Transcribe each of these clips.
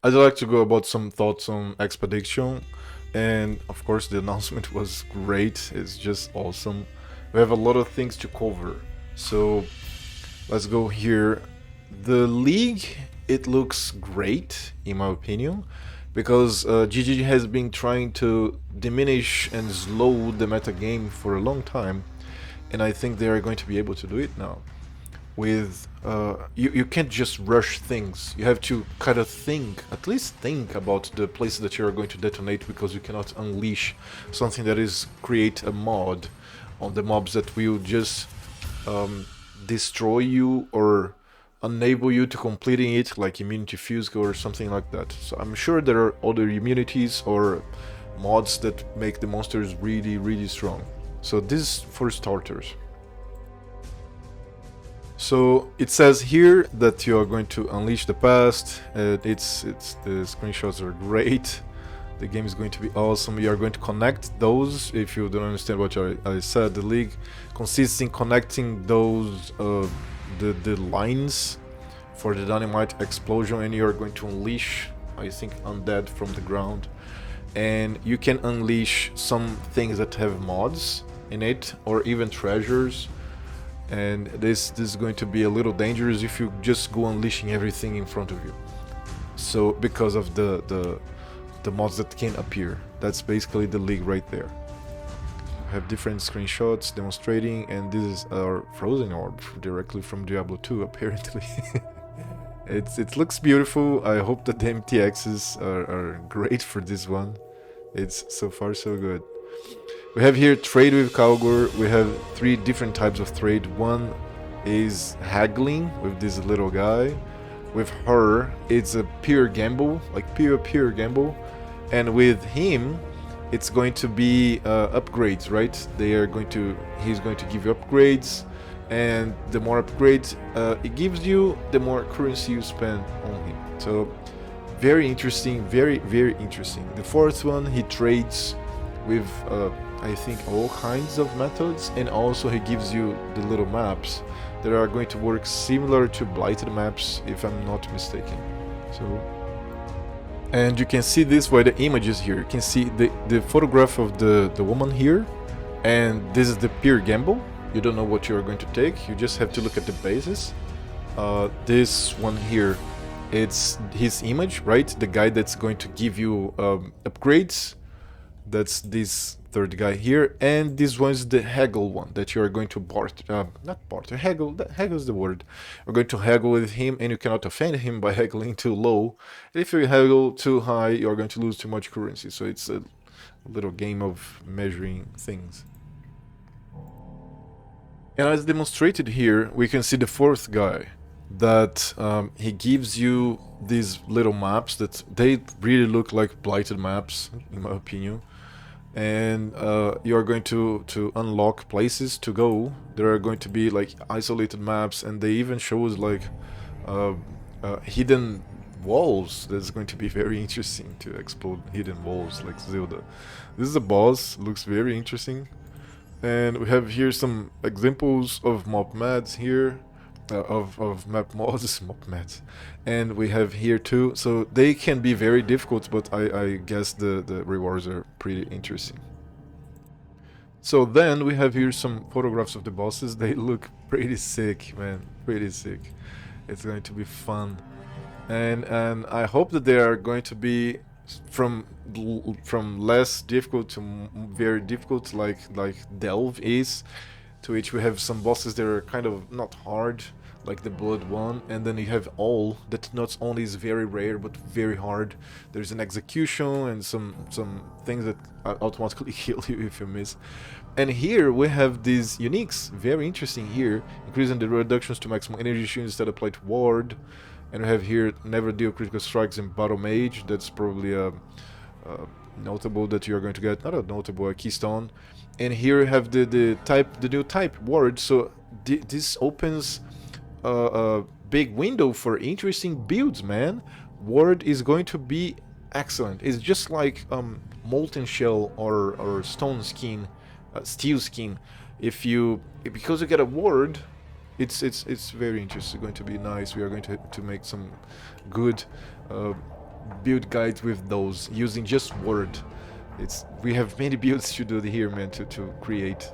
I'd like to go about some thoughts on Expedition, and of course the announcement was great. It's just awesome. We have a lot of things to cover, so let's go here. The league, it looks great in my opinion, because GG has been trying to diminish and slow the meta game for a long time, and I think they are going to be able to do it now with you can't just rush things. You have to kind of think, at least think about the places that you are going to detonate, because you cannot unleash something that is create a mod on the mobs that will just destroy you or enable you to completing it, like immunity fuse or something like that. So I'm sure there are other immunities or mods that make the monsters really strong. So this is for starters. So it says here that you are going to unleash the past. It's the screenshots are great. The game is going to be awesome. You are going to connect those. If you don't understand what I said, the league consists in connecting those the lines for the dynamite explosion, and you are going to unleash, I think, undead from the ground. And you can unleash some things that have mods in it, or even treasures. And this is going to be a little dangerous if you just go unleashing everything in front of you. So because of the mods that can appear, that's basically the league right there. I have different screenshots demonstrating, and this is our frozen orb directly from Diablo 2 apparently. It looks beautiful. I hope that the MTXs are great for this one. It's so far so good. We have here trade with Kalgor. We have 3 different types of trade. One is haggling with this little guy. With her, it's a pure gamble, like pure gamble. And with him, it's going to be upgrades, right? He's going to give you upgrades, and the more upgrades it gives you, the more currency you spend on him. So very interesting, very interesting. The 4th one, he trades with I think all kinds of methods, and also he gives you the little maps that are going to work similar to blighted maps, if I'm not mistaken. So, and you can see this by the images here. You can see the photograph of the woman here, and this is the pure gamble. You don't know what you are going to take, you just have to look at the bases. This one here, it's his image, right? The guy that's going to give you upgrades. That's this 3rd guy here, and this one's the haggle one that you are going to not barter, haggle. Haggle is the word. You're going to haggle with him, and you cannot offend him by haggling too low. And if you haggle too high, you're going to lose too much currency. So it's a little game of measuring things. And as demonstrated here, we can see the 4th guy that he gives you these little maps that they really look like blighted maps, in my opinion. And you are going to unlock places to go. There are going to be like isolated maps, and they even shows like hidden walls. That's going to be very interesting to explode hidden walls like Zelda. This is a boss, looks very interesting. And we have here some examples of mob mads here. Of map mods, map mads, and we have here too. So they can be very difficult, but I guess the rewards are pretty interesting. So then we have here some photographs of the bosses. They look pretty sick, man, pretty sick. It's going to be fun, and I hope that they are going to be from less difficult to very difficult, like Delve is, to which we have some bosses that are kind of not hard, like the Blood one, and then you have all that not only is very rare but very hard. There's an execution and some things that automatically kill you if you miss. And here we have these uniques, very interesting here, increasing the reductions to maximum energy shield instead applied to ward. And we have here never deal critical strikes in Battle Mage. That's probably a notable that you're going to get, not a notable, a keystone. And here you have the new type ward. So this opens a big window for interesting builds, man. Ward is going to be excellent. It's just like molten shell or stone skin, steel skin. Because you get a ward, it's very interesting. It's going to be nice. We are going to make some good build guides with those using just word. We have many builds to do here, man, to create.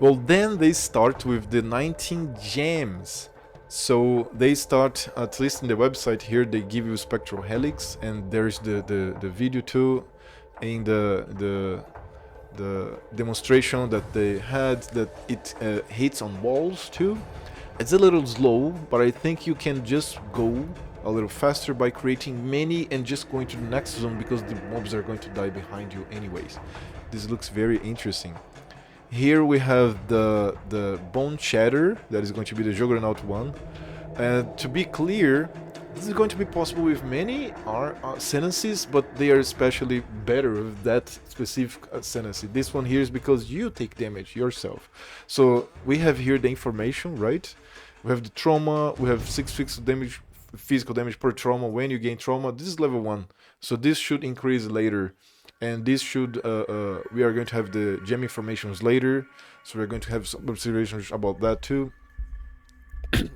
Well, then they start with the 19 gems. So they start, at least in the website here, they give you Spectral Helix, and there's the video too, in the demonstration that they had, that it hits on walls too. It's a little slow, but I think you can just go a little faster by creating many and just going to the next zone, because the mobs are going to die behind you anyways. This looks very interesting. Here we have the Bone Shatter, that is going to be the Juggernaut one. And to be clear, this is going to be possible with many ascendancies, but they are especially better with that specific ascendancy. This one here is because you take damage yourself. So we have here the information, right? We have the trauma, we have 6 physical damage per trauma when you gain trauma. This is level 1, so this should increase later. And this should, we are going to have the gem informations later, so we're going to have some observations about that too.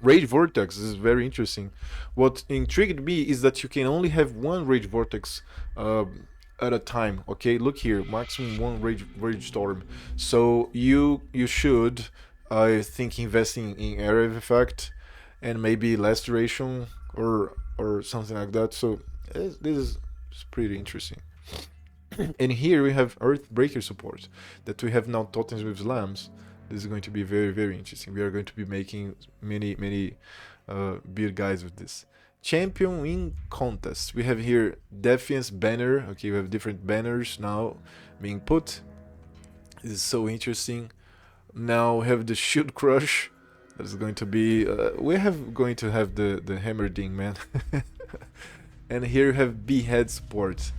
Rage Vortex is very interesting. What intrigued me is that you can only have one Rage Vortex at a time. Okay, look here, maximum one Rage Storm. So you should, I think, investing in area of effect and maybe less duration or something like that. So this is pretty interesting. And here we have Earthbreaker support, that we have now totems with slams. This is going to be very, very interesting. We are going to be making many build guides with this. Champion win contest. We have here Defiance banner. Okay, we have different banners now being put. This is so interesting. Now we have the Shield Crush. That is going to be. We have going to have the Hammerding, man. And here you have Behead support,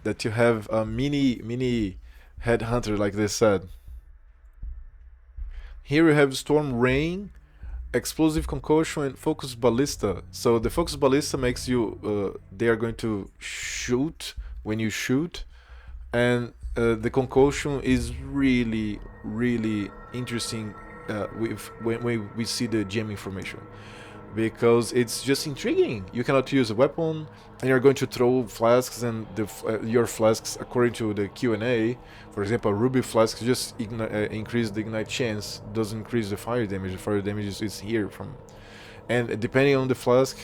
that you have a mini headhunter, like they said. Here we have Storm Rain, Explosive Concussion, and Focus Ballista. So the Focus Ballista makes you, they are going to shoot when you shoot, and the Concussion is really interesting when we see the gem information, because it's just intriguing. You cannot use a weapon, and you're going to throw flasks, and your flasks, according to the Q&A, for example, a ruby flask just increase the ignite chance, doesn't increase the fire damage. The fire damage is here from, and depending on the flask,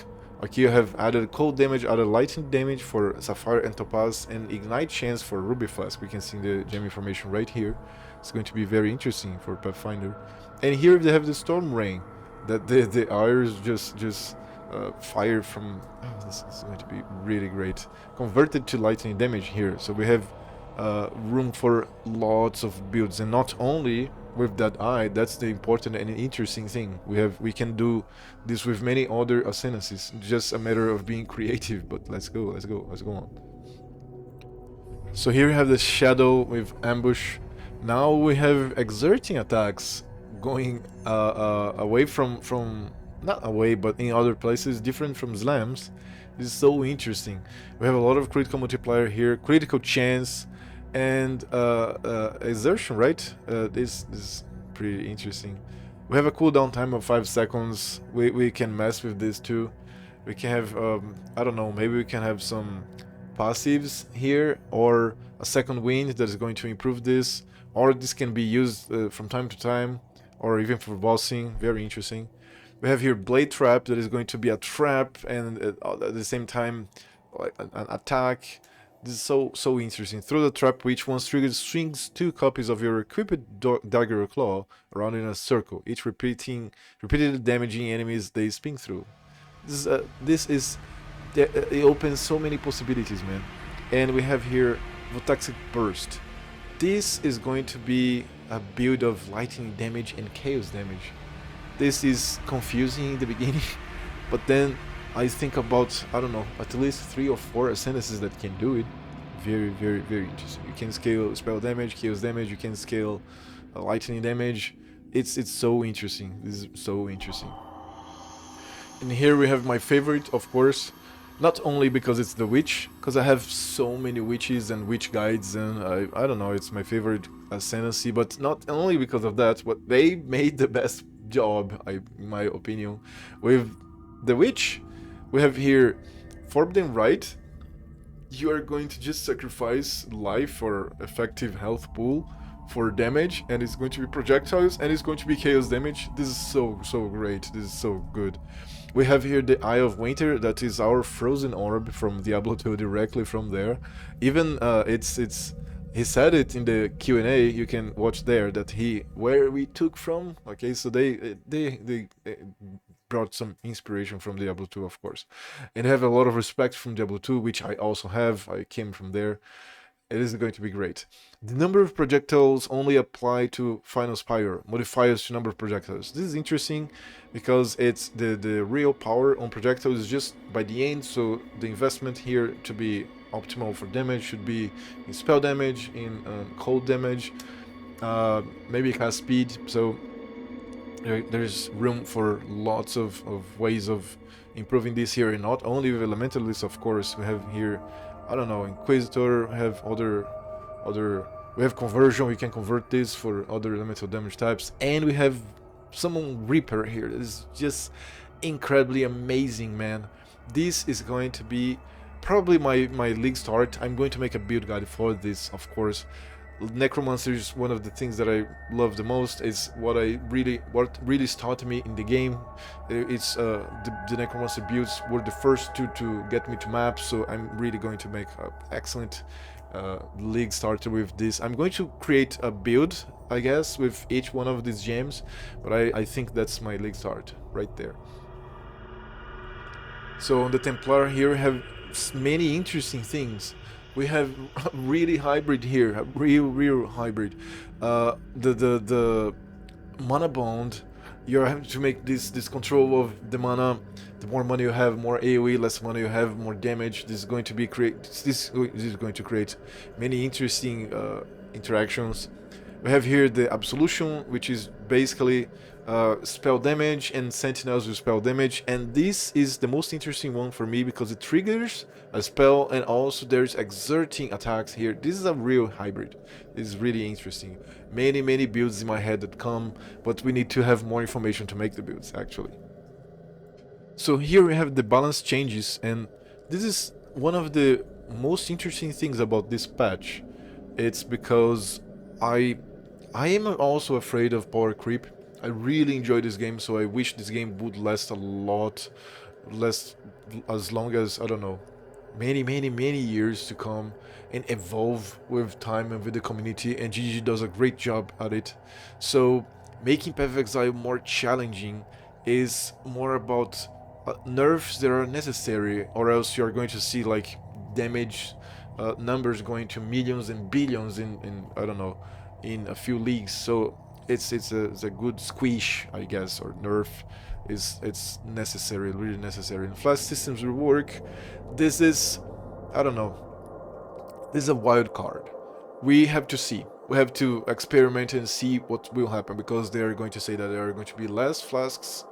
okay, you have added cold damage, added lightning damage for sapphire and topaz, and ignite chance for ruby flask. We can see the gem information right here. It's going to be very interesting for Pathfinder. And here they have the Storm Rain, that the arrows just fire from. Oh, this is going to be really great. Converted to lightning damage here, so we have room for lots of builds, and not only with that eye. That's the important and interesting thing. We can do this with many other ascendancies. Just a matter of being creative. But let's go on. So here we have the Shadow with Ambush. Now we have exerting attacks going away from not away, but in other places, different from slams. This is so interesting. We have a lot of critical multiplier here, critical chance, and exertion, right? This is pretty interesting. We have a cooldown time of 5 seconds. We can mess with this too. We can have, I don't know, maybe we can have some passives here, or a second wind that is going to improve this, or this can be used from time to time, or even for bossing. Very interesting. We have here Blade Trap, that is going to be a trap and at the same time like an attack. This is so interesting. Throw the trap, which once triggered swings 2 copies of your equipped dagger or claw around in a circle, each repeatedly damaging enemies they spin through. It opens so many possibilities, man. And we have here Votaxic Burst. This is going to be a build of lightning damage and chaos damage. This is confusing in the beginning, but then I think about, I don't know, at least 3 or 4 ascendances that can do it. Very interesting. You can scale spell damage, chaos damage, you can scale lightning damage. It's so interesting. This is so interesting. And here we have my favorite, of course, not only because it's the witch, because I have so many witches and witch guides, and I don't know, it's my favorite ascendancy, but not only because of that, but they made the best job, in my opinion, with the witch. We have here Forbidden Rite, you are going to just sacrifice life or effective health pool for damage, and it's going to be projectiles, and it's going to be chaos damage. This is so great. This is so good. We have here the Eye of Winter, that is our frozen orb from Diablo 2, directly from there. Even it's he said it in the Q&A. You can watch there that he where we took from. Okay, so they brought some inspiration from Diablo 2, of course, and have a lot of respect from Diablo 2, which I also have. I came from there. It is going to be great. The number of projectiles only apply to Final Spire, modifiers to number of projectiles. This is interesting because it's the real power on projectiles is just by the end, so the investment here to be optimal for damage should be in spell damage, in cold damage, maybe cast speed, so there's room for lots of ways of improving this here, and not only with Elementalists, of course. We have here, I don't know, Inquisitor, have we have Conversion, we can convert this for other elemental damage types, and we have Summon Reaper here. This is just incredibly amazing, man. This is going to be probably my league start. I'm going to make a build guide for this, of course. Necromancer is one of the things that I love the most. Is what really started me in the game. It's the Necromancer builds were the first to get me to maps, so I'm really going to make an excellent league starter with this. I'm going to create a build, I guess, with each one of these gems, but I think that's my league start right there. So on the Templar here we have many interesting things. We have a really hybrid here, a real hybrid. The mana bond. You have to make this control of the mana. The more money you have, more AOE. Less money you have, more damage. This is going to be this is going to create many interesting interactions. We have here the Absolution, which is basically spell damage, and Sentinels with spell damage, and this is the most interesting one for me because it triggers a spell, and also there's exerting attacks here. This is a real hybrid. This is really interesting. Many builds in my head that come, but we need to have more information to make the builds, actually. So here we have the balance changes, and this is one of the most interesting things about this patch. It's because I am also afraid of power creep. I really enjoy this game, so I wish this game would last a lot, last as long as, I don't know, many years to come, and evolve with time and with the community, and GG does a great job at it. So making Path of Exile more challenging is more about nerfs that are necessary, or else you're going to see like damage numbers going to millions and billions in I don't know, in a few leagues. So it's a good squish, I guess, or nerf it's necessary, really necessary. And flash systems will work. This is, I don't know, this is a wild card. We have to see. We have to experiment and see what will happen, because they are going to say that there are going to be less flask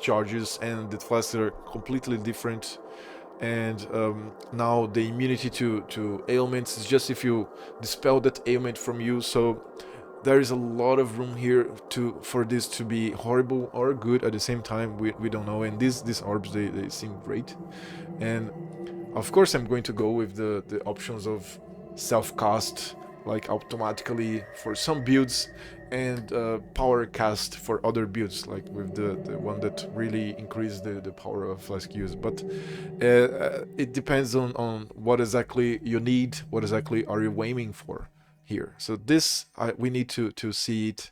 charges, and the flasks are completely different. And now the immunity to ailments is just if you dispel that ailment from you. So there is a lot of room here for this to be horrible or good at the same time. We don't know. And these orbs, they seem great. And of course I'm going to go with the options of self-cast, like automatically for some builds, and power cast for other builds, like with the one that really increases the power of flask use. But it depends on what exactly you need, what exactly are you aiming for here. So this, we need to see it.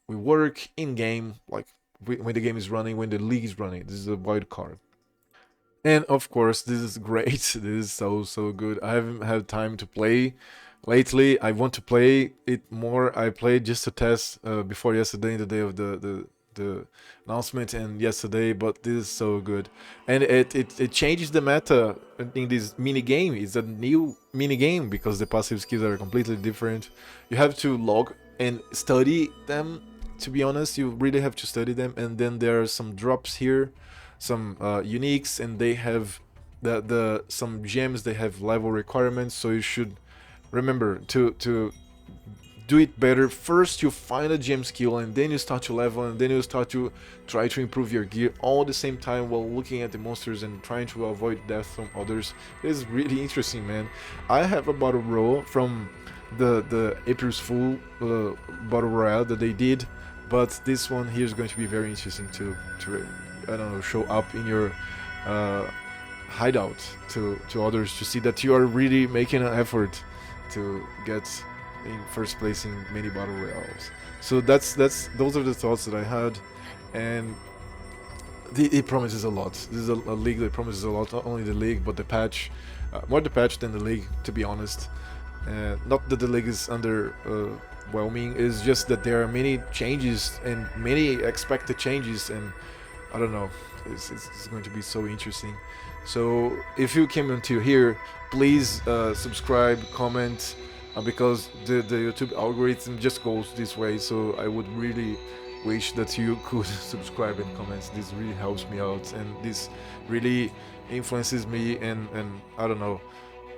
We work in game, like when the game is running, when the league is running. This is a wild card. And of course, this is great. This is so good. I haven't had time to play lately. I want to play it more. I played just to test before yesterday, the day of the announcement, and yesterday. But this is so good, and it changes the meta in this mini game. It's a new mini game because the passive skills are completely different. You have to log and study them. To be honest, you really have to study them, and then there are some drops here, some uniques, and they have some gems. They have level requirements, so you should remember to do it better. First you find a GM skill, and then you start to level, and then you start to try to improve your gear all at the same time while looking at the monsters and trying to avoid death from others. It is really interesting, man. I have a battle royale from the April's Fool battle royale that they did, but this one here is going to be very interesting to I don't know, show up in your hideout to others, to see that you are really making an effort to get in first place in many battle royales. So that's those are the thoughts that I had, and it promises a lot. This is a league that promises a lot, not only the league but the patch, more the patch than the league, to be honest. Not that the league is underwhelming, it's just that there are many changes and many expected changes, and I don't know, it's going to be so interesting. So if you came until here, please subscribe, comment, because the YouTube algorithm just goes this way, so I would really wish that you could subscribe and comment. This really helps me out, and this really influences me, and I don't know,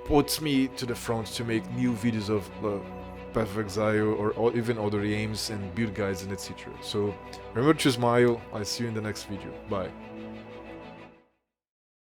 puts me to the front to make new videos of Path of Exile or even other games and build guides and etc. So remember to smile. I'll see you in the next video. Bye.